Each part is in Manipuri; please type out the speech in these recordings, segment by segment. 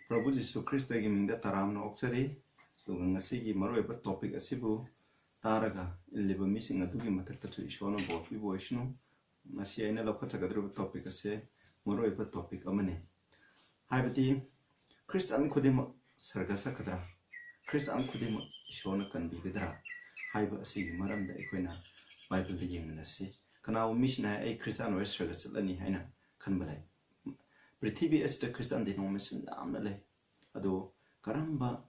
Prabhu Jisu Christ gi mingda taramna okchari tugang asigi maroiba topic asibu taraga illiba missing adugi matakta chu Ishworna bot bi boishnu masi aina lokha chagadru topic ase maroiba topic amane haibati Christian khudima sarga sakadra Christian khudima Ishworna kanbigadra haiba asigi maramda ikoina Bible de yengnasi kana mission ai Christian wa sarga chalani haina khanbalai Prithibi asita Christian denomination namna lay ado Karamba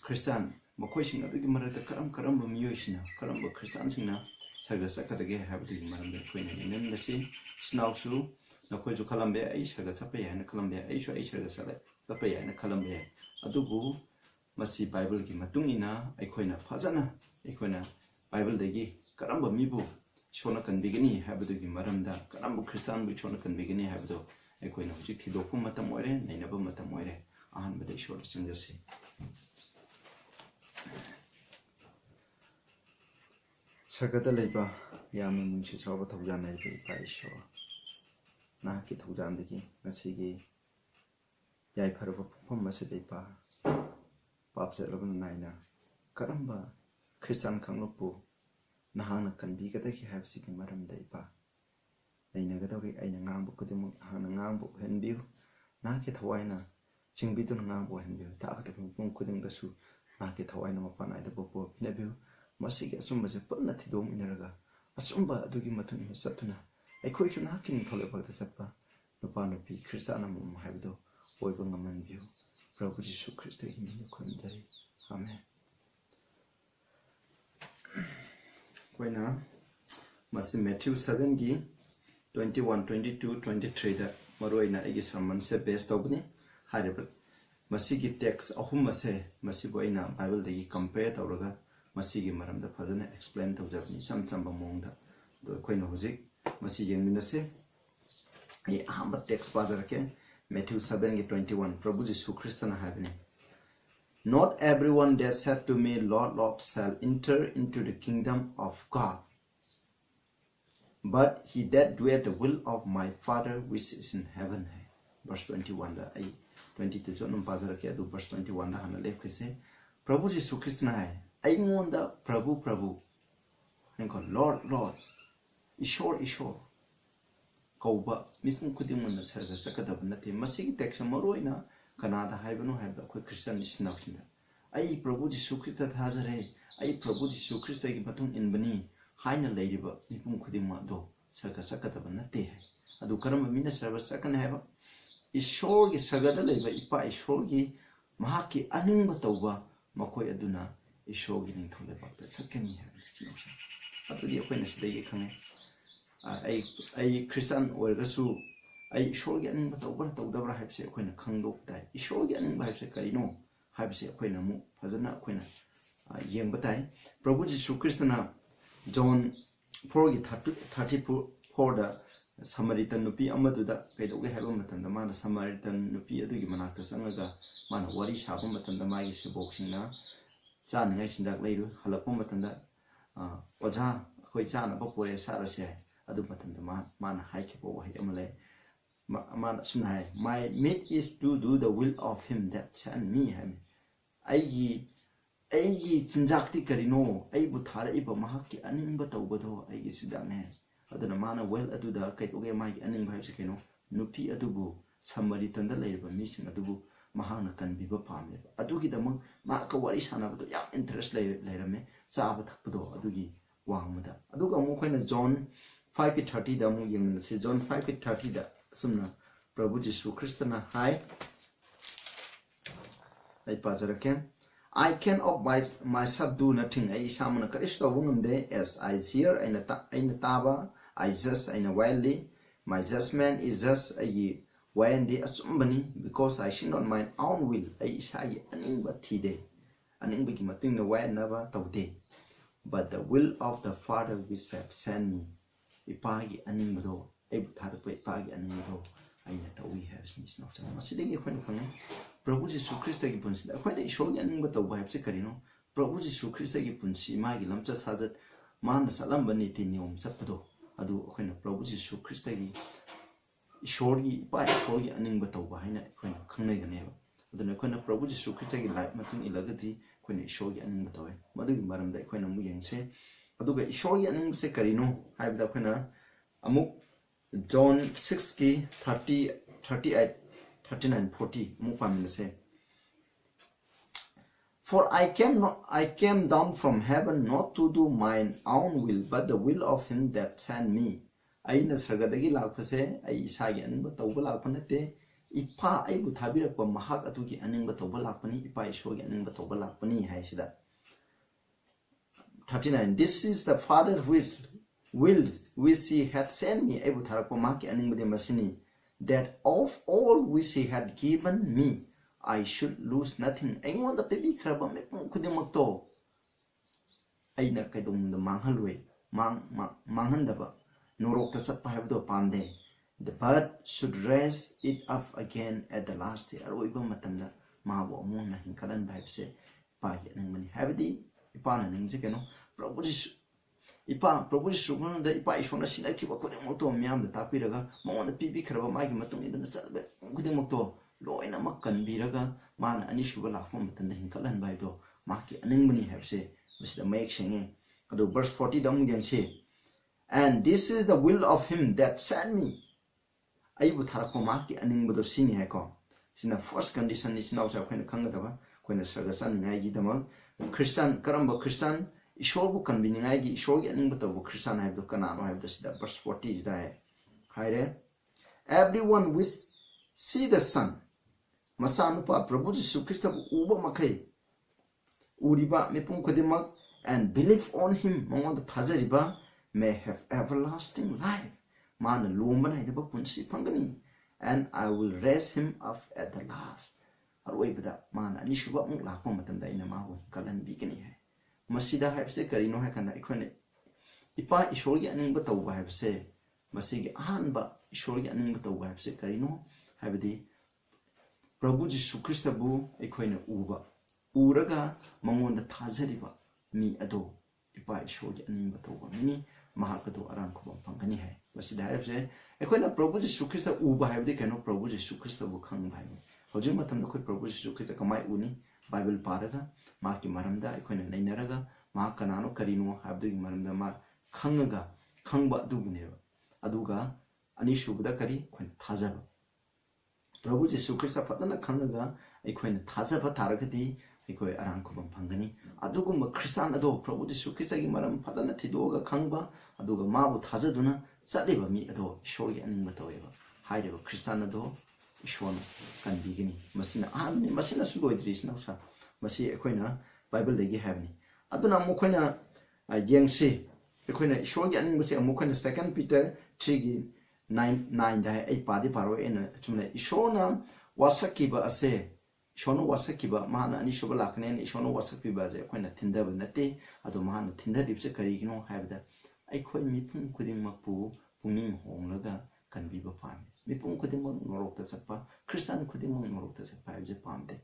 Christian makoising adugi marata karamba miyoishina karamba Christian singna sarga sakadage habdi marambe koina inen lasi snausu nakoi ju kalambe ai sarga chape yana kalambe ai shu ai sarga sale chape yana kalambe adubu masi Bible gi matungina aikoina phajana aikoina Bible degi karamba mibu Ishworna kanbigani habdugi maramda karamba Christian bu Ishworna kanbigani habdu aikoina hujik thidokpu matam oire nainaba matam oire ahanbada Ishworna changjase sargada leiba yamna nungsi chawba thawjan naiba ipa Ishwar nahaki thawjandagi ngasigi yaifaraba phumpham asida ipa papselabana naina karamba Christian khanglopu nahangna kanbigadagi habsigi maramda ipa nainagadawri aina ngambu kudimu hana ngambu henbiu nahaki thawaina chingbidu ngambu henbiu taakadabu pung kudingdasu nahaki thawaina mapanaida bopo pinabiu masigi asumba je panna thidom inaraga asumba adugi matuni satuna aikoi chu nahaki nthole bagda chappa nupa nupi Christiana mum haibido oiba ngamanbiu Prabhu Jisu Christ gi minu khundari amen koina masi Matthew 7 gi 21 22 23 da maroina egi sermon se based obni haribal masigi text ahum ase masibo ina Bible degi compare tawraga masigi maramda fadana explain tawjabni chamchamba mongda do koina hujik masi yengminase e ahamba text bajarake Matthew 7 21 Prabhu Jisu Christana habne Not everyone that said to me Lord Lord shall enter into the kingdom of God but he that doeth the will of my Father which is in heaven verse 21 da ai 22 jonum bajarake adu verse 21 da hana lekhise Prabhu Jisu Christana hai ai ngonda Prabhu enko Lord Ishwar kauba mipum kudimuna sarga sakadab nate masigi text maroina kanada haibanu haibda khoi Christian isnausinda ai Prabhu Jisu Christa thajare ai Prabhu Jisu Christa gi batung inbani haina leiriba mipum kudimma do sarga sakadab nate adu karamba mina sarga sakana haiba Ishwar gi sargada leiba ipa Ishwar gi mahaki aningba tawba makoi aduna Ishwar gi ningthole bakta sakani haiba chinosa adu di akoina sidai khange ai Christian oirgasu ai Ishwar gi aning batawbra tawdabra haibse akoina khangdok dai Ishwar gi aning haibse karino haibse akoina mu fazana akoina yengba dai Prabhu Jisu Christana John 4 gi 34 da Samaritan nupi amaduda kaidoge haiba matanda mana Samaritan nupi adugi manakta sangaga mana wari saba matanda magi seboksingna chaningai sindak leiru halakpa matanda oja khoi chana ba pore sarase adu matanda mana haikipo wahi amale man sunai my meat is to do the will of him that sent me ham aigi chinjakti karino aibu thara iba mahaki aningba tawbado aigi sidane aduna mana well aduda kaitoge mai aning bhaibse keno nupi adubu Samaritan da leiba mising adubu mahana kanbiba pamle adugi damang ma ka wari sanabado ya interest leirame chaba thakpado adugi wangmada aduga mu khoina John 5:30 da mu yengna se John 5:30 da sumna Prabhu Jisu Christana hai ai pajarake I can of myself do nothing ai samana Kristo wungumde as I hear aina taba I just aina wildly my judgment is just a when they assumbani because I sin on my own will ai sai aningba thide aningba ki mating na way naba tawde but the will of the Father which hath sent me ipagi animdo ebu thadakpa ipagi animdo aina tawi habsnis no chama sidegi khon khang Prabhu Jisu Christa gi punsi akhoi Ishwar gi aningba tawba habse karino Prabhu Jisu Christa gi punsi magi lamcha sajat man salamba ni ti niom chapado adu akhoi Prabhu Jisu Christa gi Ishwar gi pa Ishwar gi aningba tawba haina akhoi khangnai ganeba aduna khona Prabhu Jisu Christ gi life matung ilagati khona Ishor gi aning batawe madu gi maram da khona mu yengse aduga Ishor gi aning se karino haibda khona amuk John 6 ki 30 38 39 40 mu pamina se For I came down from heaven not to do mine own will, but the will of him that sent me. Aina sargadagi lakpase, ay isagi aningba tawba lakpanate, ipa ay buthabirak pa mahak atuki aningba tawba lakpani, ipa ishogi aningba tawba lakpani hai sida. 39. This is the Father which wills which he had sent me, ay butharak pa mahaki aningba de masini, that of all which he had given me, I should lose nothing. I want the baby crab me kudimakto. I na kaidong the manhalway, manghandaba, norok the sapahado pande. The bird should raise it up again at the last day. Aroiba matanda, Mawa Mona in Kalan Bibse, Pay and Mani Habidi, Ipan and Zikano, Proposition. Ipa, proposition the Ipa is on a Sinaki Kudamoto, Miam, the Tapiraga, Mon the baby crab, Maggie Matung in the Kudamoto. Loina makan biraga man anishuba lafum tanda hinkalan baido maki aningmani have say Mr. Make singing ado verse 40 dong yang say and this is the will of him that sent me aibu tharako maki aningbado sini heko sina first condition is now sa khoi khangadaba khoi na sarga san ngai gi dama Christian Karamba Christian Ishor bu kan biningai gi Ishor gi aningbato bu Christian have do kana no have do sida verse 40 da haire everyone which see the Son Masanupa Prabhu Jisu Christ uba makai uriba mipum kodimak and believe on him among the Tazariba may have everlasting life. Man lumana idaba punsi pangani and I will raise him up at the last. Arwebda man anishuba muk lakpa matanda ina mahu kalan bikini hai. Masida have se karino hai kanda ikone ipa ishorgi aning batawba have se masigi ahanba ishorgi aning batawba have se karino have the Prabhu Jisu Christ bu ekoina uba uraga mangonda thajariba mi ado ipa ishogi animba toba mini mahakado aran ko pangani hai basida haibse ekoina Prabhu Jisu Christ uba haibde kano Prabhu Jisu Christ bu khang bhai hojin matam da koi Prabhu Jisu Christ kamai uni Bible paraga ma ki maramda ekoina nainaraga ma kanano karino haibde ki maramda ma khangaga khangba dubune aduga anishubuda kari khoin thajaba Prabhu Jisu Christ Patana Kangaga, a coin Tazapa Tarakati, a coy Arankubam Pangani, Adugum Christian Ado, Prabhu Jisu Christ Maram Patana Tidoga Kangba, Aduga Mabu Tazaduna, Sadiba mi Ado, Shori and Matoeva, Hideva Christian Ado, Ishworna, kanbigadra, Masina Ani, Masina Sugoidris Nausa, Masi Equina, Bible Legi Heavenly. Aduna Mokoina, a young say, Equina Shori and Masi Mokoina 2 Peter 3. 9 da ai padi paro en chumle Ishworna wasakiba ase Ishworna wasakiba mahana ani shoba lakne Ishworna wasakiba je khoina thindaba nate ado mahana thindadipse karigino haibda ai khoi mipum kuding makpu pungning honglaga kanbiba pam mipum kuding mak norok ta chapa Christian kuding mak norok ta chapa je pamde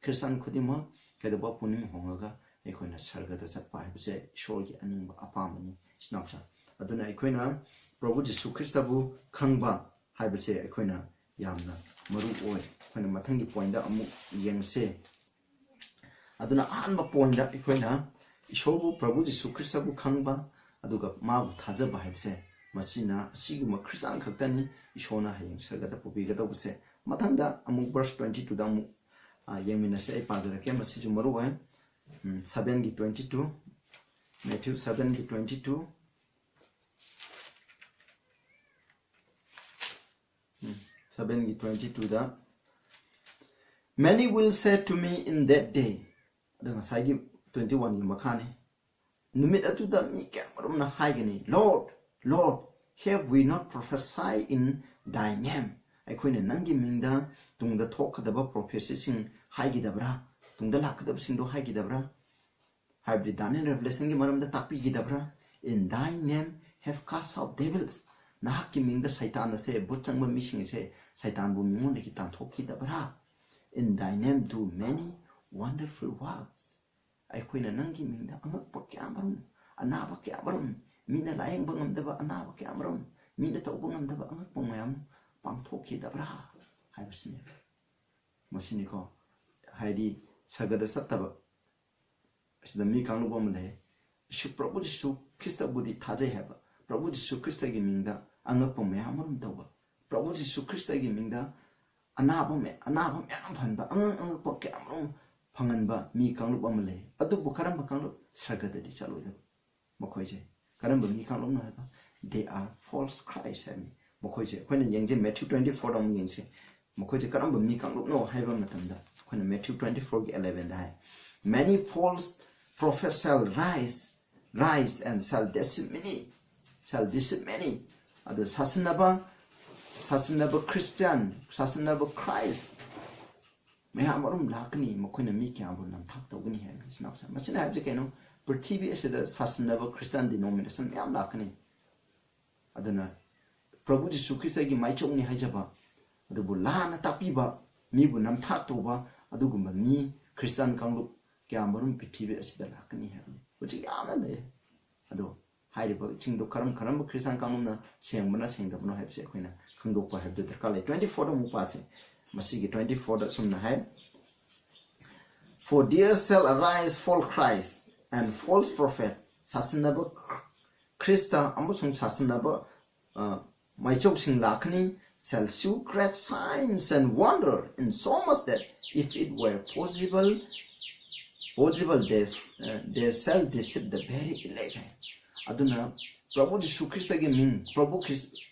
Christian kuding mak kedaba puning honglaga ai khoina sarga ta chapa haibse Ishworgi aning apamani snapsa aduna ai khoina Prabhu Jisu Christ bu khangba haibase akoina yamna maru oi khona mathangi point da amu yengse aduna anba point da akoina ishobu Prabhu Jisu Christ bu khangba aduga mabu thajaba haibase masina asiguma Christian khaktani ishona hayeng sarga da pubi ga dobse mathangda amu verse 22 da amu yemina se ai pajara ke masi ju maru oi 7 gi 22 Matthew 7 gi 22 7:22 da many will say to me in that day the masagi 21 makane numit atuda mi kamarum na haigani Lord have we not prophesied in thy name aikoina nangi mingda tungda thokadaba prophecy sing haigidabra tungda lakadab sing do haigidabra habdi Daniel revelation gi maramda takpi gidabra in thy name have cast out devils Nahaki mingda Satan say butchangba missing say Satan bu mingon de kitan thoki dabra in thy name do many wonderful works ai koina nangi mingda angak pakyamarum anaba kyamarum mina laeng bangam daba anaba kyamarum mina to bangam daba angak pangmayam pang thoki dabra haibsine masini ko haidi sagada sataba asida mi kanglu bomle shu Prabhu Jisu Krista budi thajai haba Prabhu Jisu Krista gi mingda angakpa mayamarum tawba Prabhu Jisu Krista gi mingda anaba mayam phanba angakpa kyamrum phanganba mi kanglu bomle adubu karamba kanglu sagada di chaloida mokhoije karamba mi kanglu no haba they are false Christ hami mokhoije khoina yengje Matthew 24 dom yengse mokhoije karamba mi kanglu no haiba matamda khoina Matthew 24 gi 11 da many false prophets shall rise and shall deceive many adu sasanaba Christian sasanaba Christ mayamarum lakni mokhoina mi kyabu nam thak tawgani hai snapsa masina habje kaino prithvi asida sasanaba Christian denomination mayam lakni aduna Prabhu Jisu Krista gi maichongni haijaba adubu lana tapiba mi bu nam thak toba adugumba mi Christian kanglu kyamarum prithvi asida lakni hai uchi yana le ado hairiba chingdo karamba Christian kangumna sengbana sengdabno habse khoina khangdokpa habde darkale 24 mu pase masigi 24 da sumna hai for there shall arise false Christ and false prophet sasanaba Krista amusung sasanaba maichok sing lakni shall show great signs and wonder in so much that if it were possible they shall deceive the very elect aduna Prabhu Jisu Krista gi min Prabhu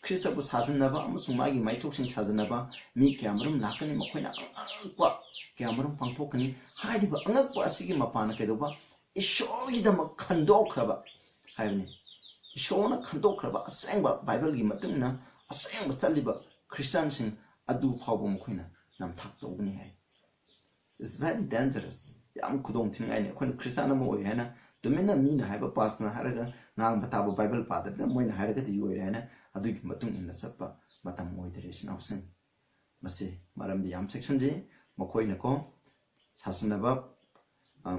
Krista bu sajanaba amusung magi maichok sing sajanaba mi kyamrum lakani makhoina angakpa kyamrum pangthokani haidiba angakpa asigi mapana kedoba ishogi dama khandokraba haibni ishona khandokraba asengba Bible gi matungna asengba chaliba Christian sing adu phawbo makhoina namthak tawgni hai it's very dangerous yam khudong thingai ne khon Christian mo oi hana tumina mina haiba pasna haraga ngang batabo Bible padda moina haraga di oi hana adu gi matung inna sappa matam moi direction option mase maram di yam section je makhoina ko sasanaba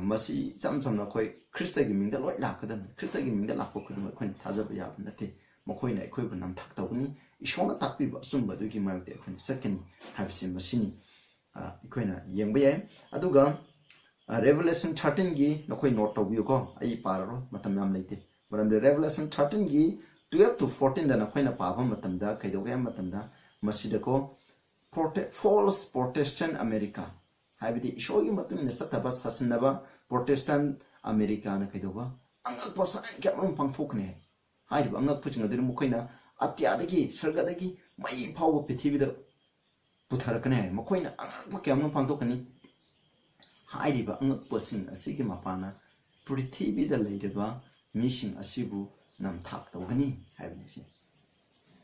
masi chamchamna khoi Krista gi mingda loi lakadam Krista gi mingda lakpo khudum khon thajaba yab nate makhoina khoi bu nam thak tawni ishona takpi ba sumba du gi malte khon sakani habsi masini khoina yengba yai aduga Revelation 13 gi nokoi note tawbiyo ko ai pararo matam yam leite maramde Revelation 13 gi 12 to 14 da nakhoina paba matam da kaidoga matam da masida ko false Protestant America habidi ishogi matum ne sataba sasanaba Protestant America na kaidoga angak posa kyamrum pangthokne haiba angak puchinga dir mukhoina atyadagi sargadagi mai phawo prithibida putharakane mukhoina angak kyamrum pangthokani hairiba angak posing asigi mapana prithibida leireba mission asibu nam thak tawgani haibni si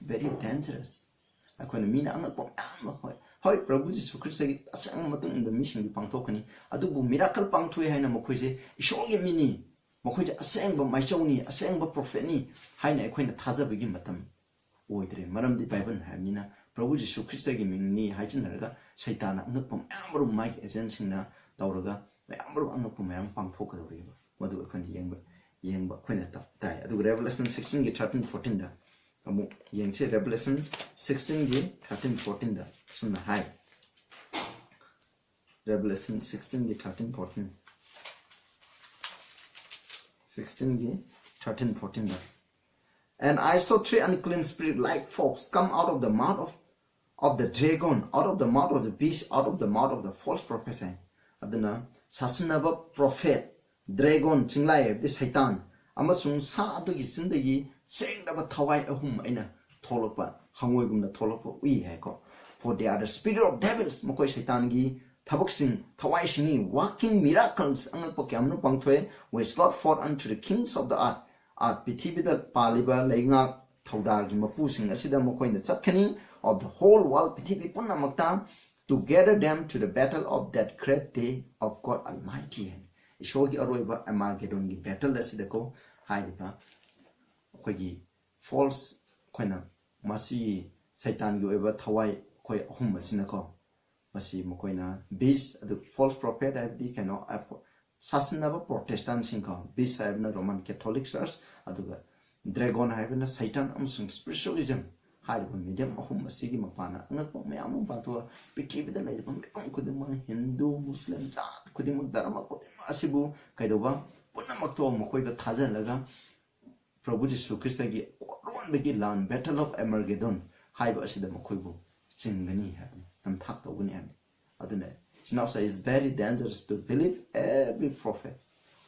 very dangerous akona mina angak pom hoi Prabhu Jisu Krista gi asang matung in the mission gi pangthokani adubu miracle pangthoi haina mokhoise ishogi mini mokhoise asang ba maichoni asang ba prophet ni haina ekhoina thajabagi matam oidre maramdi Bible haimina Prabhu Jisu Krista gi mingni haijinaraga saitana angak pom amru mai agency na tawraga amru angak pom mayam pangthokadoriba madu ekhoni yengba khoina tai adu Revelation 16 gi 13 14 da amu yengche Revelation 16 gi 13 14 da sunna hai Revelation 16 gi 13 14 16 gi 13 14 da and I saw three unclean spirits like frogs come out of the mouth of the dragon, out of the mouth of the beast, out of the mouth of the false prophet. Aduna sasanaba prophet dragon chinglai the Satan amasung sa adugi sindagi sengdaba thawai ahum aina tholokpa hangoi tholokpa ui haiko for they are the spirit of devils mokoi Satan gi thabaksing thawai sini working miracles angakpa kyamno pangthoi which God fought unto the kings of the earth at pithibida paliba leinga thawdagi mapusing asida mokoi na chatkani of the whole world pithibi punamakta to gather them to the battle of that great day of God Almighty. Ishogi aroiba Armageddon gi battle asidako haiba koigi false koina masi Satan gi oiba thawai koi ahum asinako masi mokoina beast the false prophet abdi kano sasanaba Protestant singko beast abna Roman Catholic church aduga dragon habna Satan amsung spiritualism hariba medium ahum asigi mapana angak mayam pato pikibi da laiba kudima Hindu Muslim jat kudima dharma kudima asibu kaidoba puna makto makoi da thajan laga Prabhu Jisu Krishna gi ron begi land battle of Armageddon haiba asida makoi bu chingani ha nam thak to guni ha aduna sinausa is very dangerous to believe every prophet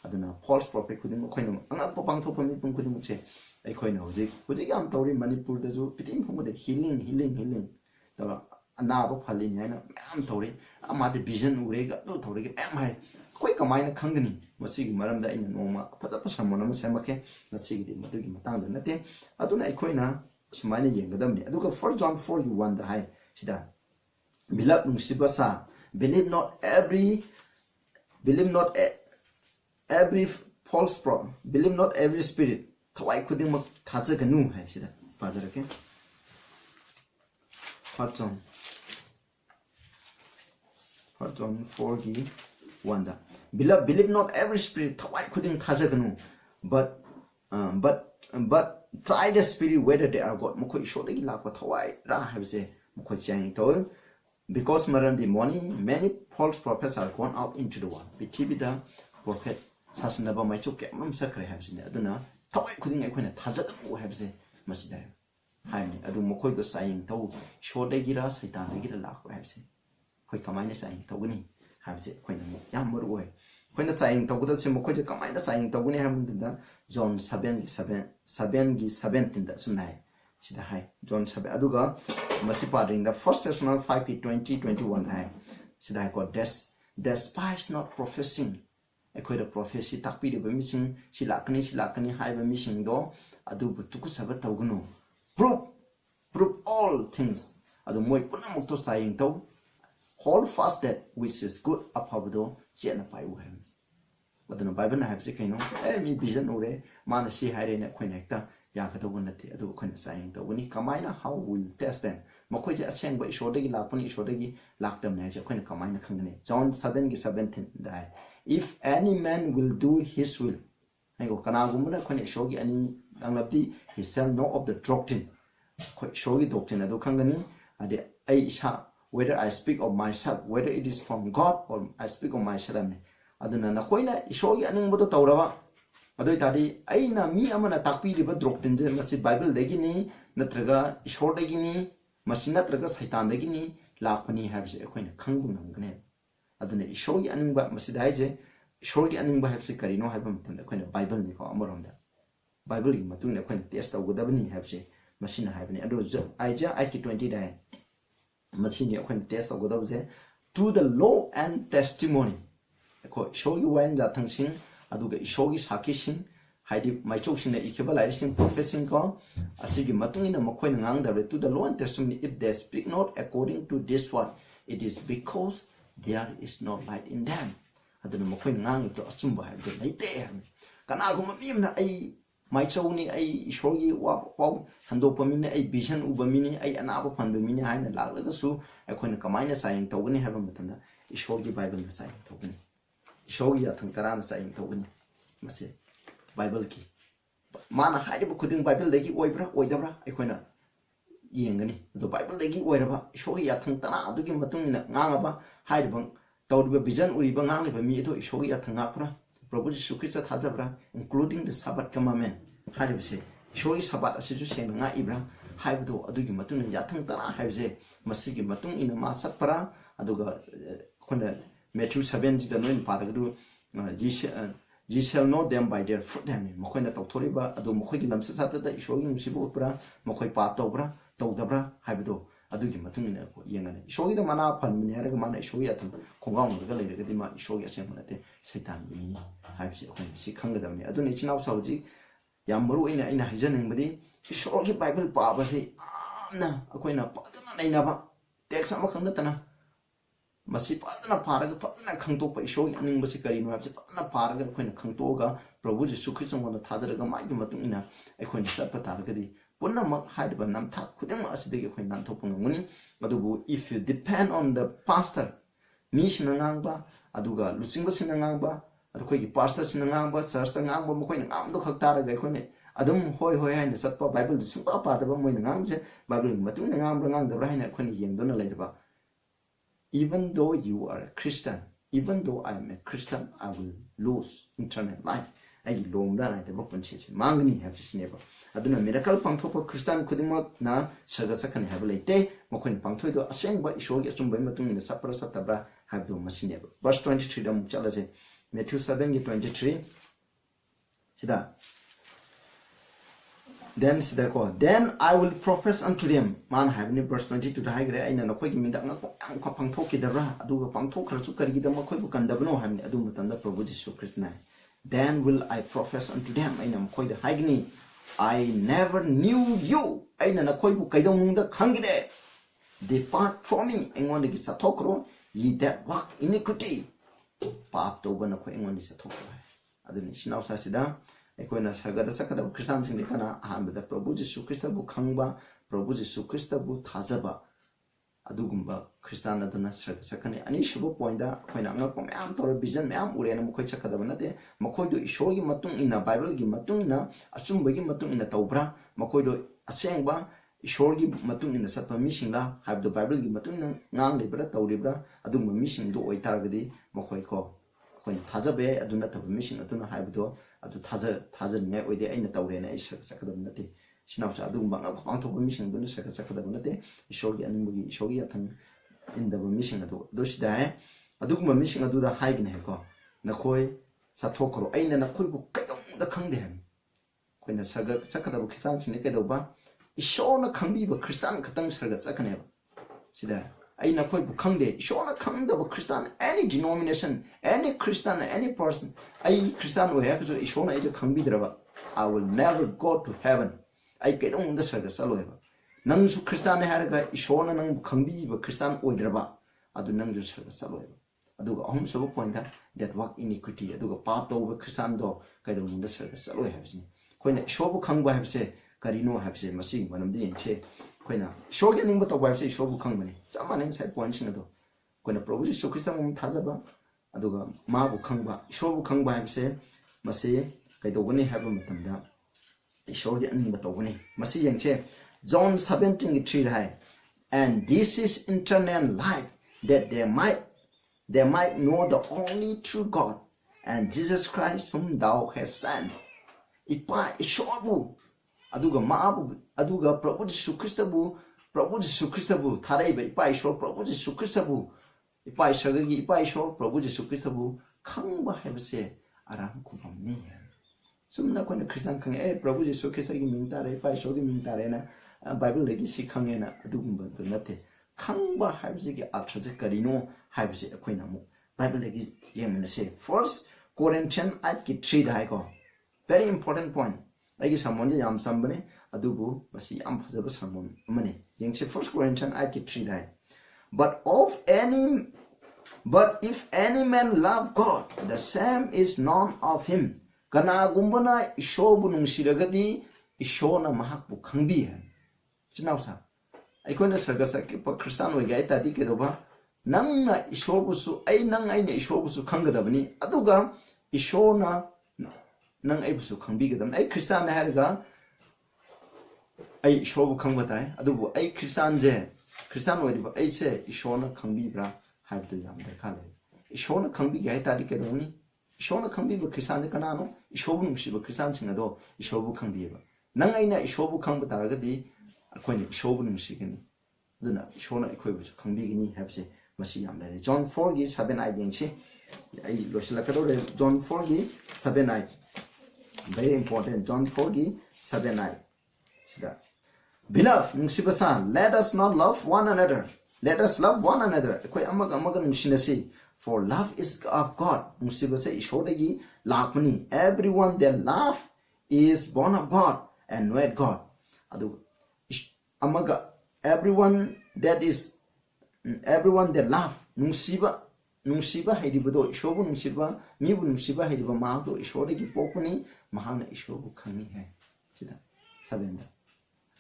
aduna false prophet kudima khoina angak pang thok pami pung kudima che ai khoina hojik am tawri Manipur da jo pitim phung de healing tawra anaba phali ni na am tawri amade vision ure ga do tawri ge am hai koi kamaina khangani masigi maramda ina noma phata pasamona masamake nasigi di matugi matang da nate aduna ai khoina sumaina yengadamni aduka 1 John 4:1 da hai sida bilap nungsibasa believe not every false prophet believe not every spirit thawai khuding mak thaja ganu hai sida pajara ke 1 John 4:1 da believe not every spirit thawai khuding thaja ganu but try the spirit whether they are God mukoi shodagi lakwa thawai ra habse mukoi chang to because marandi many false prophets are gone out into the world ptv da prophet sasanaba mai chok kemam sakre habsine aduna thawai khuding ai khoina thajaganu habse masida haini adu mukoi do saying to shodagi ra saitandagi ra lakwa habse khoi kamaina saying to guni habse khoina yam maru oi khoina saying to gudab se mukoi je kamaina saying to guni hamda John 7:17 da sunai sida hai John 7 aduga masi padring da 1 Thessalonians 5:20-21 hai sida hai ko despise not professing ekoi da prophecy takpi de mising silakani hai ba mising do adu butuku sabat tawgunu prove all things adu moi punamuk to saying to hold fast that which is good apabdo chena pai u hem aduna Bible na habse kaino mi vision ore mana si haire na connecta ya ka to gunati adu khon saying to guni kamaina how will test them makoi je aseng ba ishodagi lapuni ishodagi laktam na je khon kamaina khangane John 7:17 dai if any man will do his will aigo kana gumna khon ishogi ani anglapti he shall know of the doctrine khoi shogi doctrine adu khangani ade ai isha whether I speak of myself whether it is from God or I speak of myself aduna na koina ishogi aning bodo tawraba adoi tadi aina mi amana takpi riba doctrine je masi Bible degi ni natraga ishor degi ni masina traga saitan degi ni lakpani habse koina khangbu ngamgne aduna ishogi aning ba masi dai je ishogi aning ba habse karino haba mutun koina Bible ni ko amoronda Bible gi matung ne koina test tawgodabni habse masina habni ado aija IK20 dai masini koina test tawgodabje to the law and testimony ko shogi wan ja thangsing aduga shogi sakising haidi maichok sing ikeba lairing professing ko asigi matungina makoi ngang da to the law and testimony if they speak not according to this one it is because there is no light in them aduna makoi ngang to achumba ha de leite kana gum mimna ai maichoni ai shogi wa handopamini ai vision ubamini ai anaba phanbamini haina laglaga su akoina kamaina saying tawgani haba matanda shogi Bible na saying tawgani shogi athang tarana saying tawgani mase Bible ki mana haibu kuding Bible degi oibra oidabra akoina yengani do Bible degi oiraba shogi athang tana adugi matungina ngangaba haibang tawriba vision uriba ngangliba mi do shogi athang ngakra Prabhu Jisu Krishna thajabra including the Sabbath commandment haibse shogi Sabbath asisu seng nga ibra haibu adugi matungina yathang tana haibse masigi matung ina ma satpara aduga kona Matthew 7 ji da noin paragdu ye shall know them by their fruit them mokoi na tawthoriba adu mokoi gi lamsa sa da ishogi musibu pura mokoi pa tawbra tawdabra haibu adugi matungina ko yengane ishogi da mana phanmini haraga mana ishogi atham khongam ga leiraga di ma ishogi asem manate saitan bini haibse ko si khangadamni adu ni chinau chawji yam maru ina hijaning badi ishogi Bible pa ba se amna akoina padana naina ba text ama khangna tana masi padana paraga padana khangtokpa ishogi aning basi karino habse padana paraga akoina khangtoga Prabhu Jisu Krishna wona thajaraga mai gi matungina akoina satpa taragadi punna mak haiba nam thak khudeng asidagi akoina nan thopung nguni adubu if you depend on the pastor mi sinangang ba aduga lusingba sinangang ba adukoi gi pastor sinangang ba church ta ngang ba mokoi ngam do khak taraga akoina adum hoi hoi haina satpa Bible de sumpa pa da ba moi ngam je Bible matung ngam ra ngang da ra haina khoni yeng do na lai ba even though you are a Christian even though I am a Christian I will lose eternal life ai lom da na da ba pun che mangni have this never aduna miracle pangthok Christian khudima na saga sakhan have leite mokhon pangthoi do aseng ba ishor gi achum bai matung ni sapra satabra have do masine ba verse 23 dam chala se Matthew 7:23 sida then sida ko then I will profess unto them man have ni verse 22 da higre aina na khoi gi minda ngak ko pangthok ki dara adu pangthok khra su kari gi da ma khoi bu kandabno have ni adu mutanda Prabhu Jesus Christ na then will I profess unto them aina ma khoi da haigni I never knew you aina na khoi bu kaidong nung da khangide depart from me engon gi sathokro ye that walk iniquity pap to bana khoi engon gi sathokro aduni sinaw sa sida ekoina sagada sakada Christian sing dikana ahambada Prabhu Jesus Christ bu khangba Prabhu Jesus Christ bu thajaba adugumba Christian aduna sakani ani shubu point da khoina anga ko am tor vision am urena mo khoi chakada banate makhoi do ishor gi matung ina Bible gi matung ina asum gi matung ina tawbra makhoi do asengba ishor gi matung ina satpa missing la have the Bible gi matung ina ngang libra tawribra adugumba missing do oi targadi makhoi ko khoina thajabe aduna tab missing aduna have do adu thaja ne oide aina tawrena ai sakada banate Sinausa adumba ngak pang thok mission dun saka saka da bunate ishor gi animgi ishor gi athang in the mission adu dosida aduguma mission adu da haigin he ko na khoi sa thokro aina na khoi bu kaidong da khangde hem khoi na saga saka da bu khisan chine ke do ba ishor na khangbi ba Christian khatang saga saka ne ba sida aina khoi bu khangde ishor na khangda ba Christian any denomination any Christian any person ai Christian we ha ko ishor na ai khangbi dra ba I will never go to heaven I get on the circus aloe. Nang su Christian Harga, Ishona Nang Kambi, but Christian Oidraba, Adu Nang circus aloe. Adu home so point that walk iniquity, Adu part over Chrisando, Gaidon the circus aloe has me. When Shobu Kangba have said, Carino have said, Massing, one of the che, Quena, Shogan but a wife say Shobu Kangmani, someone inside one single. When a provision so Christian Tazaba, Aduga, Mabu Kangba, Shobu Kangba have said, Massey, Gaidoni have a matam. Ishor gi aning batawni masi yangche John 17:3 hai and this is eternal life that they might know the only true God and Jesus Christ whom thou hast sent ipa ishobu aduga maabu aduga Prabhu Jesus Christ bu tharai ba ipa ishor Prabhu Jesus Christ bu ipa ishagagi ipa ishor Prabhu Jesus Christ bu khangba habse aram khubamni sumna kone Christian khang Prabhu Jesus Christ gi mingtare pai so gi mingtare na Bible legi sikhange na adugumba do nate khangba habsi gi arthaje karino habsi akhoina mu Bible legi yemna se first Corinthians 8:3 dai ko very important point agi samon je yam sambane adubu basi am phajaba samon amane yengse first Corinthians 8:3 dai but if any man love God the same is none of him Kana gumbana ishobu nungsiragadi ishona mahakbu khangbi hai chinausa aikona sargasa ke pa Christian we gai ta di ke doba nangna ishobu su ai nang ai ne ishobu su khangadabani aduga ishona nang ai busu khangbi gadam ai Christian harga ai ishobu khangbatai adubu ai Christian we di ai se ishona khangbi bra habdu yam da khale ishona khangbi gai ta di ke doni Ishona Kambi Christian Canano, Ishobu Shiba Christian Singado, Ishobu Kambiba. Nangaina Ishobu Kamba Targadi, a coin Ishobu Shigan. Duna Ishona equivalent to Kambigini have say Masiam. John 4 7 I didn't John 4 7 I. Very important. John 4 7 I. Beloved, Musibasan, let us not love one another. Let us love one another. For love is of God. Everyone that love is born of God and knoweth God. Everyone that love nungsiba haidibado ishobu nungsiba mibu nungsiba haidiba mahdo ishoregi pokuni mahana ishobu khangi hai sida sabenda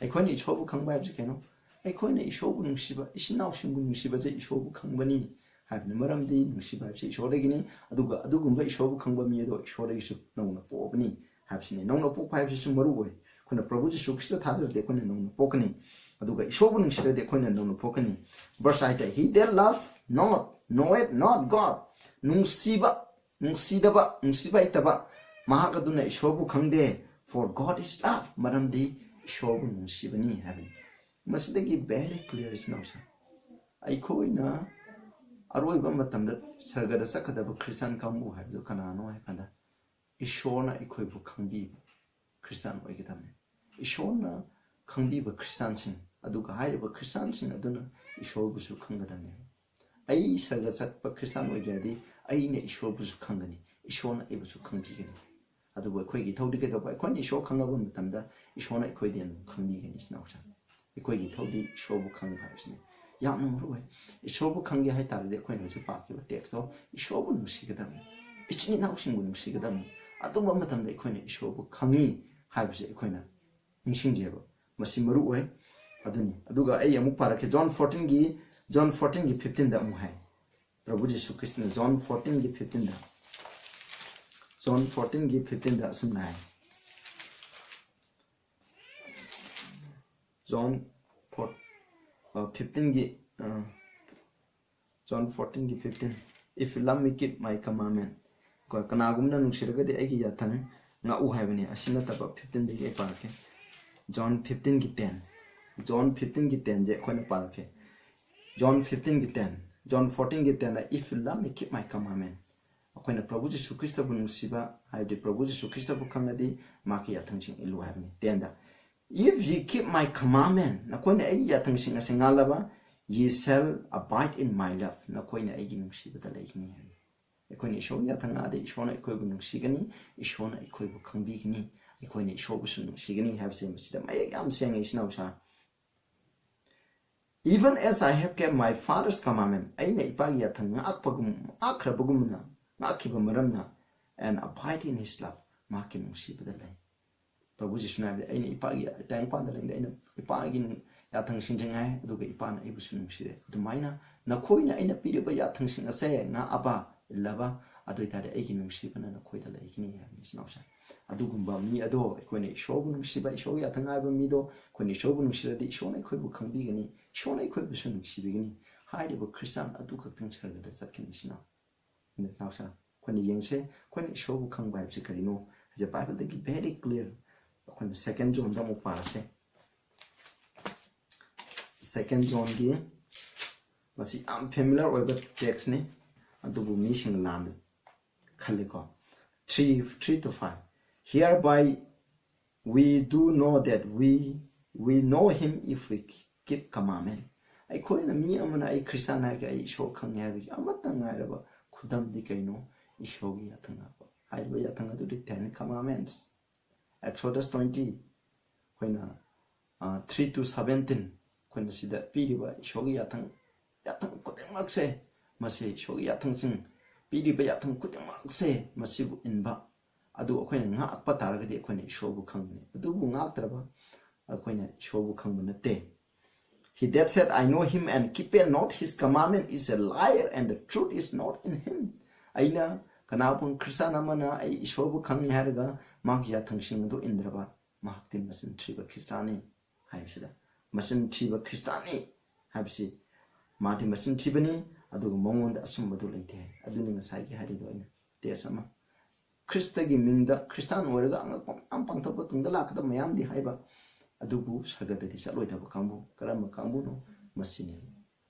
aikoni ishobu khangba habje keno aikoni ishobu nungsiba isinaw shimbu nungsiba je ishobu khangbani habne maramdi nungsiba habse ishoregi ni adugumba ishobu khangba mi do ishoregi su nongna pobani habsini nong no pok habsi su maru oi khona prabhu ji sukhista thajar de khona nong pokani aduga ishobu nung shira de khona nong pokani verse 8 he that love not knoweth not God nung siba itaba mahak aduna ishobu khangde for God is love maramdi ishobu nung sibani habi masidagi very clear is now sa ai khoina aroi ba matamda sargada sakada bu Christian kamu habdu kana no hai kada Ishworna ikoi bu khangbi Christian oi gidamne Ishworna khangbi bu Christian sing aduga hai bu Christian sing aduna Ishwor bu su khanggadamne ai sarga sat ba Christian oi gadi ai ne Ishwor bu su khangani Ishworna ai bu su khangbi gani aduga ikoi gi thodi ke ba ikoi Ishwor khangaba matamda Ishworna ikoi den khangbi gani snausa ikoi gi thodi Ishwor bu khang bhaibsne yamna muroi Ishwor bu khangge hai tar de ikoi no ju pa ki text do Ishwor bu nusi gadamne ichni nau sing bu nusi gadamne aduma matamda ikoi Ishwor bu khangi haibse ikoi na ningsing jeba masi maru oi aduni aduga ai amuk parake John 14 gi 15 da mu hai Prabhu Jesu Christ ne John 14 gi 15 da sum hai John 15 gi John 14 gi 15 if you love me keep my commandment ko kanagumna nushiraga de ai gi yathang nga u haibani asina taba 15 de ge parake John 15 gi 10 je khona parake John 15 gi 10 John 14 gi 10 if you love me keep my commandment akoina Prabhu Jesu Christ bu nusiba haide Prabhu Jesu Christ bu khangadi maki yathang sing ilu haibani 10 da if you keep my commandment nakoina ai yathang sing asingalaba ye shall abide in my love nakoina ai gi nusiba da laigni ikoi Ishwor yathang ade Ishwor na ikoi bu nungsigani Ishwor na ikoi bu khangbigani ikoi Ishwor bu sun nungsigani habse masida mayek yam seng isnau sa even as I have kept my father's commandment aina ipagi yathang akpagum akrabagum na akiba maramna and abide in his love maki nungsibada lai Prabhu Jesu na aina ipagi tang pan da aina ipagi yathang sinjangai aduga ipana ibu sun nungsire dumaina nakoina aina piriba yathang sing ase nga aba lava adoi tare aigi nungsibana na khoida la igni ya ni snausa adugumba mi ado ikone Ishwor nungsiba Ishwor ya thanga ba mi do kone Ishwor nungsiradi Ishwor na khoi bu khangbi gani Ishwor na khoi bu sun nungsibi gani haide bu Christian adu khakthang sarga da chatkin sina ne nausa kone yengse kone Ishwor bu khangba habse karino je Bible de very clear kone second John da mu parase second John gi masi am familiar oiba text ne adubu missing land khaliko 3 to 5 hereby we do know that we know him if we keep commandment ai khoina mi amana ai Christian ha ga ai Ishwor khang ya bi amata ngairaba khudam di kaino Ishwor gi yathanga ai ba yathanga du 10 commandments Exodus 20 khoina 3 to 17 khoina sida piriba Ishwor gi yathang kudengmak se masi Ishwor gi yathang sing piriba yathang kudengmak se masi bu inba adu akoina nga akpa taragadi akoina Ishwor bu khangni adu bu nga taraba akoina Ishwor bu khangba nate he that said I know him and keepeth not his commandment is a liar and the truth is not in him aina kanapun Christian amana ai Ishwor bu khangni haraga mak yathang sing adu indraba mahakti masin triba Christiani haisida masin triba Christiani habsi mati masin tribani aduga mongonda asumbadu leite aduni ngasai gi harido aina tesama Christa gi mingda Christian oraga am pangthop tungda lakada mayam di haiba adubu sargadari chaloitaba kambu karamba kambu no masini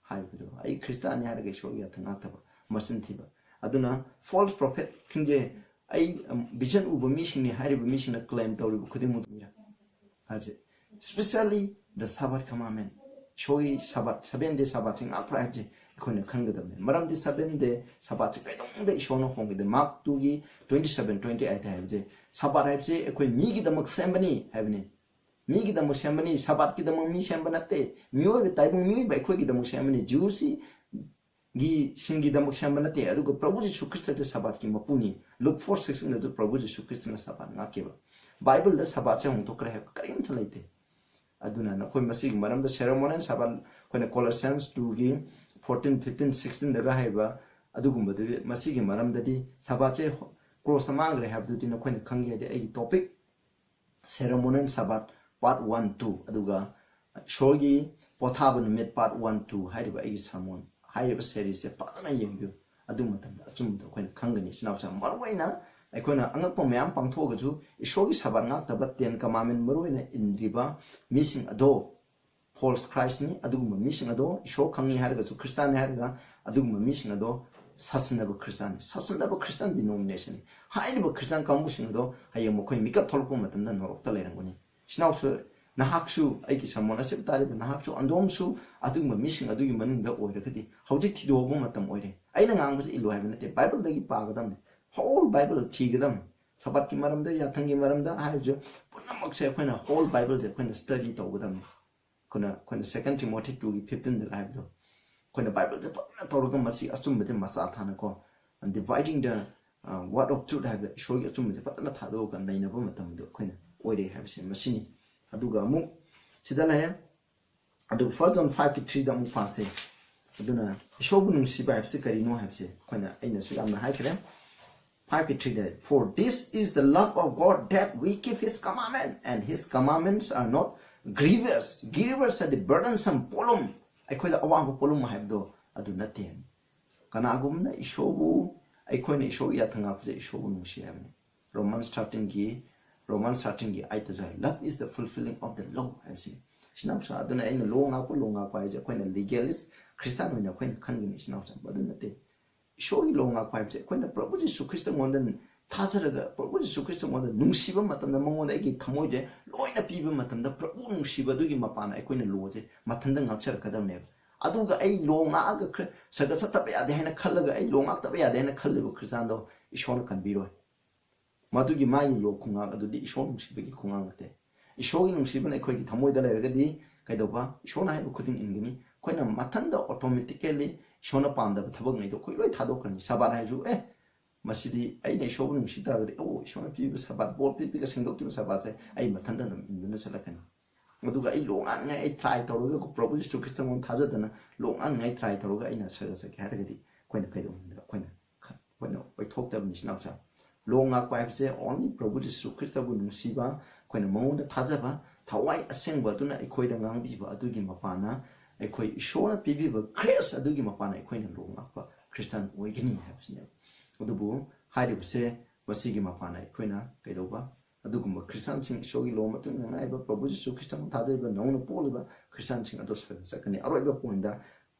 haibudo ai Christian ya haraga Ishwor ya thanga thaba masin thiba aduna false prophet kinje ai vision uba mission ni hariba mission na claim tawribu khudimu mira habse especially the Sabbath commandment shoyi Sabbath 7 day Sabbath sing upright ikone khanggadamne maramdi 7 day Sabbath kaidongda Ishworna hongide mark 2 gi 27 28 haibje Sabbath haibje ekoi mi gi damak sembani haibne mi gi damak sembani Sabbath gi damak mi sembanate mioi be taibung mioi ba ekoi gi damak sembani jusi gi singi damak sembanate aduga Prabhu Jesu Christ de Sabbath ki mapuni look for 6 de Prabhu Jesu Christ na Sabbath ngakeba Bible de Sabbath se hong tokra ha karim chalaite aduna na koi masig maram da ceremonial Sabbath kone Colossians 2 gi 14 15 16 daga haiba adugumba de masigi maram dadi Sabbath cross amangre have to dina khoi khangi de ai topic ceremonial Sabbath part 1 2 aduga shorgi pothaban mit part 1 2 haiba ai sermon haiba series se pazana yengyu adu matam da achum da khoi khangani sinau sa marwaina aikoina angakpo mayam pangthoga ju ishorgi Sabbath ngak taba 10 commandment marwaina indriba missing ado false Christ ni aduguma missing ado ishor khangi harga ju Christian harga aduguma missing ado 사스나버 크리스찬 denomination 하이버 크리스찬 강부신도 하여 뭐 거의 미가 털고 맞던다 노력다 내는 거니 신학수 나학수 아이기 삼모나 셉다리브 나학수 안dom수 아두뭐 미싱 아두기 만는다 오히려 그디 하우직 티도 오고 맞담 오히려 아이는 안고서 일로 하면데 바이블ꯗꯒꯤ 빠거든 whole 바이블 티거든 사바키 말음도 야탕기 말음도 하이죠 분명하게 저희는 whole 바이블 저희는 스터디 도거든 그나 second Timothy 2기 15다 하이도 when the Bible is a masi assume the masathanako and dividing the word of truth have show you assume the patana thado and they never matam do queen or they have seen machine aduga mu sidala adu first on 5 3 da mu passe aduna shobun siba have sikari no have se queen aina su amna high krem 5 3 that for this is the love of God that we keep his commandment and his commandments are not grievous are the burdensome polum ꯑꯩꯈꯣꯏꯗ ꯑꯋꯥꯡꯕ ꯄꯣꯠꯂꯨꯝ ꯍꯥꯏꯕꯗꯣ ꯑꯗꯨ ꯅꯠꯇꯦ ꯀꯅꯥꯒꯨꯝꯕꯅ ꯏꯁꯣꯔꯕꯨ ꯑꯩꯈꯣꯏꯅ ꯏꯁꯣꯔꯒꯤ ꯌꯥꯊꯪꯉꯥꯛꯄꯁꯦ ꯏꯁꯣꯔꯕꯨ ꯅꯨꯡꯁꯤ ꯍꯥꯏꯕꯅꯤ ꯔꯣꯃꯥꯟꯁ 13ꯒꯤ love is the fulfilling of the law ꯍꯥꯏꯕꯁꯤ ꯁꯤꯅꯥꯎꯁꯥ ꯑꯗꯨꯅ ꯑꯩꯅ ꯂꯣ ꯉꯥꯛꯄ ꯍꯥꯏꯁꯦ ꯑꯩꯈꯣꯏꯅ ꯂꯤꯒꯦꯂꯤꯁ ꯈ꯭ꯔꯤꯁꯇꯥꯟ ꯑꯣꯏꯅ ꯑꯩꯈꯣꯏꯅ ꯈꯟꯒꯅꯤ ꯁꯤꯅꯥꯎꯁꯥ ꯑꯗꯨ ꯅꯠꯇꯦ ꯏꯁꯣꯔꯒꯤ ꯂꯣ ꯉꯥꯛꯄ ꯍꯥꯏꯕꯁꯦ ꯑꯩꯈꯣꯏꯅ ꯄ꯭ꯔꯚꯨ ꯖꯤꯁꯨ ꯈ꯭ꯔꯤꯁꯇꯉꯣꯟꯗ ꯊꯥꯖꯔꯒ ꯄ꯭ꯔꯚꯨ ꯖꯤꯁꯨ ꯈ꯭ꯔꯤꯁꯇꯉꯣꯟꯗ ꯅꯨꯡꯁꯤꯕ ꯃꯇꯝꯗ ꯃꯉꯣꯟꯗ ꯑꯩꯒꯤ ꯊꯃꯣꯏꯁꯦ ꯂꯣꯏꯅ ꯄꯤꯕ ꯃꯇꯝꯗ ꯄ꯭ꯔꯚꯨ ꯅꯨꯡꯁꯤꯕꯗꯨꯒꯤ ꯃꯄꯥꯟꯅ ꯑꯩꯈꯣꯏꯅ ꯂꯣꯁꯦ ꯃꯊꯟꯇ ꯉꯥꯛꯆꯔꯛꯀꯗꯕꯅꯦꯕ ꯑꯗꯨꯒ ꯑꯩ ꯂꯣꯉꯥꯛꯑꯒ ꯁꯔꯒ ꯆꯠꯇꯕ ꯌꯥꯗꯦ ꯍꯥꯏꯅ ꯈꯜꯂꯒ ꯑꯩ ꯂꯣꯉꯥꯛꯇꯕ ꯌꯥꯗꯦ ꯍꯥꯏꯅ ꯈꯜꯂꯤꯕ ꯈ꯭ꯔꯤꯁꯇꯥꯟꯗꯣ ꯏꯁꯣꯔꯅ ꯀꯟꯕꯤꯔꯣꯏ ꯃꯗꯨꯒꯤ ꯃꯥꯒꯤ ꯂꯣ ꯈꯨꯡꯉꯥꯛ ꯑꯗꯨꯗꯤ ꯏꯁꯣꯔ ꯅꯨꯡꯁꯤꯕꯒꯤ ꯈꯨꯡꯉꯥꯛ ꯅꯠꯇꯦ ꯏꯁꯣꯔꯒꯤ ꯅꯨꯡꯁꯤꯕꯅ ꯑꯩꯈꯣꯏꯒꯤ ꯊꯃꯣꯏꯗ ꯂꯩꯔꯒꯗꯤ ꯀꯩꯗꯧꯕ ꯏꯁꯣꯔꯅ ꯍꯥꯏꯕ ꯈꯨꯗꯤꯡ ꯏꯟꯒꯅꯤ ꯑꯩꯈꯣꯏꯅ ꯃꯊꯟꯗ ꯑꯣꯇꯣꯃꯦꯇꯤꯀꯦꯜꯂꯤ ꯏꯁꯣꯔꯅ ꯄꯥꯝꯗꯕ ꯊꯕꯛꯉꯩꯗꯣ ꯑꯩꯈꯣꯏ ꯂꯣꯏ ꯊꯥꯗꯣꯛꯈ꯭ꯔꯅꯤ ꯁꯕꯥꯠ ꯍꯥꯏꯁꯨ ꯃꯁꯤꯗꯤ ꯑꯩꯅ ꯏꯁꯣꯔꯕꯨ ꯅꯨꯡꯁꯤ ꯇꯥꯔꯒꯗꯤ ꯏꯁꯣꯔꯅ ꯄꯤꯕ ꯁꯕꯥꯠ ꯕꯣꯔ ꯄꯤꯕꯤꯒ ꯁꯦꯡꯗꯣꯛꯈꯤꯕ ꯁꯕꯥꯠꯁꯦ ꯑꯩ ꯃꯊꯟꯇ ꯑꯗꯨꯝ ꯏꯟꯗꯨꯅ ꯆꯠꯂꯛꯀꯅꯤ ꯑꯗꯨꯒ ꯑꯩ ꯂꯣꯉꯥꯟꯉꯩ ꯑꯩ ꯇ꯭ꯔꯥꯏ ꯇꯧꯔꯒ ꯄ꯭ꯔꯚꯨ ꯖꯤꯁꯨ ꯈ꯭ꯔꯤꯁꯇꯉꯣꯟ ꯊꯥꯖꯗꯅ ꯂꯣꯉꯥꯟꯉꯩ ꯇ꯭ꯔꯥꯏ ꯇꯧꯔꯒ ꯑꯩꯅ ꯁꯔꯒ ꯆꯠꯀꯦ ꯍꯥꯏꯔꯒꯗꯤ ꯑꯩꯈꯣꯏꯅ ꯀꯩꯗꯧꯅꯤꯡꯗ ꯑꯩꯈꯣꯏꯅ ꯑꯣꯏꯊꯣꯛꯇꯕꯅꯤ ꯁꯤꯅꯥꯎꯁꯥ ꯂꯣ ꯉꯥꯛꯄ ꯍꯥꯏꯕꯁꯦ ꯑꯣꯟꯂꯤ ꯄ꯭ꯔꯚꯨ ꯖꯤꯁꯨ ꯈ꯭ꯔꯤꯁꯇꯕꯨ ꯅꯨꯡꯁꯤꯕ ꯑꯩꯈꯣꯏꯅ ꯃꯉꯣꯟꯗ ꯊꯥꯖꯕ ꯊꯋꯥꯏ ꯑꯁꯦꯡꯕ ꯑꯗꯨꯅ ꯑꯩꯈꯣꯏꯗ ꯉꯥꯡꯕꯤꯕ ꯑꯗꯨꯒꯤ ꯃꯄꯥꯟꯅ ꯑꯩꯈꯣꯏ ꯏꯁꯣꯔꯅ ꯄꯤꯕꯤꯕ ꯒ꯭ꯔꯦꯁ ꯑꯗꯨꯒꯤ ꯃꯄꯥꯟꯅ ꯑꯩꯈꯣꯏꯅ ꯂꯣ ꯉꯥꯛꯄ ꯈ꯭ꯔꯤꯁꯇꯥꯟ ꯑꯣꯏꯒꯅꯤ ꯍꯥꯏꯕꯁꯤꯅꯦꯕ ꯑꯗꯨꯕꯨ ꯍꯥꯏꯔꯤꯕꯁꯦ ꯃꯁꯤꯒꯤ ꯃꯄꯥꯟꯅ ꯑꯩꯈꯣꯏꯅ ꯀꯩꯗꯧꯕ ꯑꯗꯨꯒꯨꯝꯕ ꯈ꯭ꯔꯤꯁꯇꯥꯟꯁꯤꯡ ꯏꯁꯣꯔꯒꯤ ꯂꯣ ꯃꯇꯨꯡ ꯏꯟꯅ ꯉꯥꯏꯕ ꯄ꯭ꯔꯚꯨ ꯖꯤꯁꯨ ꯈ꯭ꯔꯤꯁꯇꯥꯟ ꯊꯥꯖꯔꯤꯕ ꯅꯧꯅ ꯄꯣꯛꯂꯤꯕ ꯈ꯭ꯔꯤꯁꯇꯥꯟꯁꯤꯡ ꯑꯗꯨ ꯁꯔꯒ ꯆꯠꯀꯅꯤ ꯑꯔꯣꯏꯕ ꯄꯣꯏꯟꯗ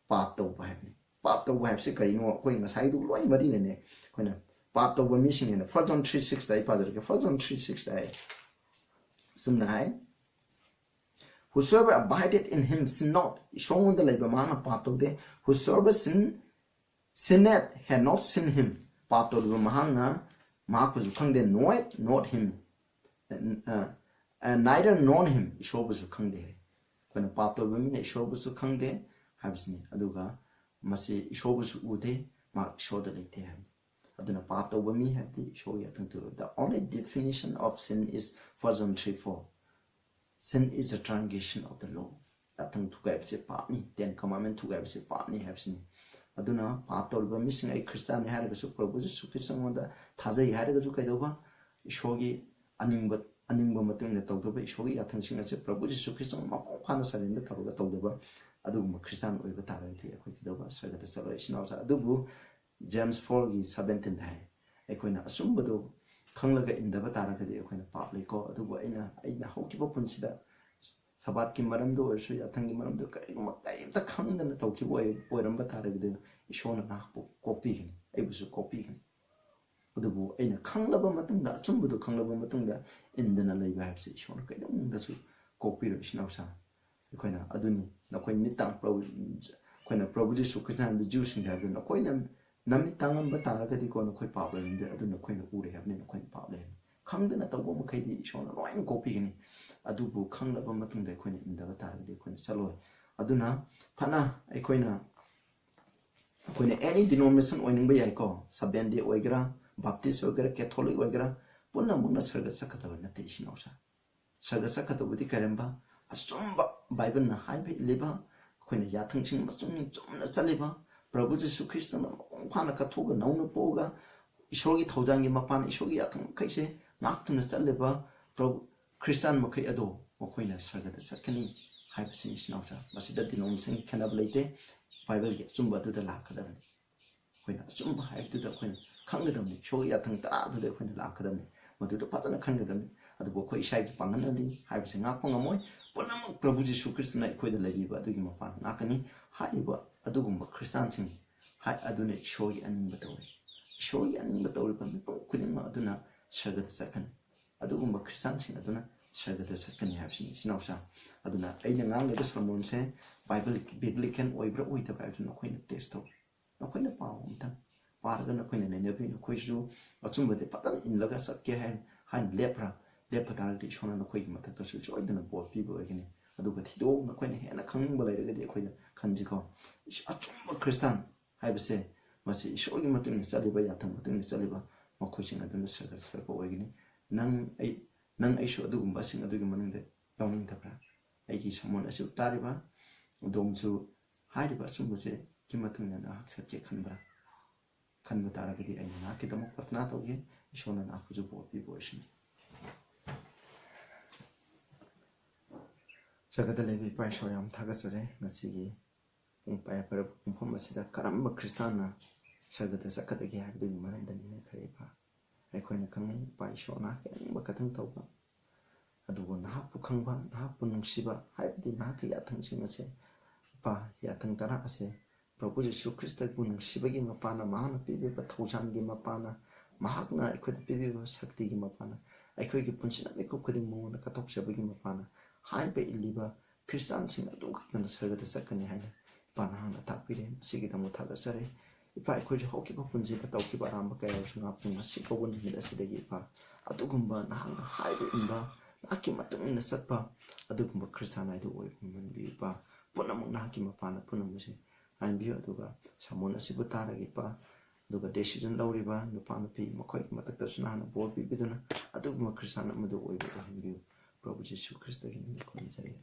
ꯄꯥꯞ ꯇꯧꯕ ꯍꯥꯏꯕꯅꯤ ꯄꯥꯞ ꯇꯧꯕ ꯍꯥꯏꯕꯁꯤ ꯀꯔꯤꯅꯣ ꯑꯩꯈꯣꯏ ꯉꯁꯥꯏꯗꯨ ꯂꯣꯏ ꯃꯔꯤ ꯂꯩꯅꯩ ꯑꯩꯈꯣꯏꯅ ꯄꯥꯞ ꯇꯧꯕ ꯃꯤꯁꯤꯡꯅ 1 John 3:6 ꯗ ꯑꯩ ꯄꯥꯖꯔꯛꯀꯦ 1 John 3:6 ꯗ ꯑꯩ ꯁꯨꯝꯅ ꯍꯥꯏ whosoever abideth in him sin not ishongunda leiba mana pap tawde whosoever sinneth had not sinned him pap tawde mahangna makuju khangde not him and neither known him ishobusu khangde koina pap tawde mina ishobusu khangde habsni aduga masi ishobusu ude ma ishoda leite ham aduna pap tawde mi habdi ishoya tangtu the only definition of sin is 1 John 3:4 sin is a transgression of the law. Atang tugai bse paapni, 10 commandment tugai bse paapni habsini. Aduna paap tawliba missing ay Christian haraga Prabhu Jisu Christian wanda thazai haraga su kaidoba ishogi animba matungna tawdoba ishogi yathangsing ase Prabhu Jisu Christian mapong phana sarenda tawga tawdoba aduguma Christian oiba taragti akhoi kidoba sargata salo isinawsa adubu James 4 gi 17 thai aikoina asumbado khanglaga indaba taragadi aikoina paap leiko adubu aina haukiba punsida sabat ki maramdo orsu yathangi maramdo kaimta khangdana tawkibo oiramba taragadi ishona nakpo copy gani aibusu copy gani adubu aina khanglaba matungda achumbado khanglaba matungda indana leiba habse ishona kaidamdasu copy ro isnausa aikoina aduni nakoi mitang Prabhu Jisu Christian the Jews in heaven akoina nami tangamba taragadi ko nakoi problem de aduna koina ure habne nakoi problem khangdana tawbo makhai di ishona loin copy gani adubu khanglaba matungda koina indaba taragadi koina saloi aduna phana aikoina any denomination oiningba yai ko Sabende oigra Baptist oigra Catholic oigra punna muna sarga sakataba nate isinausa sarga sakatabudi karamba asumba Bible na haibe leba koina yathangching masung chumna chaliba Prabhu Jisu Christ na phana kathoga nauna poga Ishorgi Taujangi Mapan, Ishogi Atam Kaise, Nakton Saliba, Pro Christian Mokai Ado, Mokoina Saga the Sakani, Hypsin Snauta, Masida Dinom Sing Canablate, Bible Zumba to the Lacademy. When Zumba hype to the Queen, Kangadam, Shogi Atang to the Queen Academy, but to the Patana Kangadam, at the Bokoi Shai Panganadi, Hypsin Apongamoy, Ponam Prabuji Christian I quit the lady, but doing Mapan, Nakani, Haiba, Adugumba Christian Sing, Hai Adune Shogi and Batory. Shogi and Batory, but couldn't Aduna, Saga the second. Adugumba Christian Sing Aduna, Saga the second Hypsin, Snausa, Aduna, Aidangang, the Salmon say, Biblican Oibra with the Bible, no Queen Testo. No Queen of Power, Paragon, no Queen and Never, no Quishu, or somebody pattern in Lagasat Gehan, Hein Lepra, Lepatarity shown a quick matter to join the board people again. Aducatido, no Queen, and a coming by the Queen Kanjico. It's a Chumba Christian, I would say, must be showing Matun Saliba, Yatam, Matun Saliba, or coaching at the circus for awakening. None I should do bussing a document in the young interpreter. I give someone as you Tariba, Dom to hide about some say. Kimatun and Aksat Canberra. Canberra, and Akitamo Patnato, shown an Akuzubo devotion. Jagadalevi Paishoyam Tagasare, Nasigi, Umpire Umpomacida, Karamba Christian, Shagata Sakataki, doing Marandan in a crepa. I coin a Kangi, Paishona, and Bakatan Toba. Adu Nahapu Kangba, Nahapun Shiba, hype the Naki attention, say, Pa, Yatang Tarase. Proposition Christa Bunang Shibagi Mapana, Mahana Pibi, but Tojangi Mapana, Mahagna, I could be Sakti Mapana. I could get Punchina, I could put him on the Katok Shabagi Mapana. High bay liba, Christian sing a dog than a circle the second hand. Panahana Tapiri, Sigitamo Tagasare. If I could hockey up Punzi, the Toki Baramba Gayos up in a sick one in the Sidagipa, a Dugumba, Nahanga, high imba, Nakimatum in the Satpa, a Dugumba Christian I do women be ba, Punamon Nakimapana Punamusi. I'm Bioduga, someone as Sibutaragipa, Duga decision Lauriba, Nupanapi, Makoik Matakasana, board Bibiduna, Adugma Chrisana Madu, Proposition Christa in the Commissary.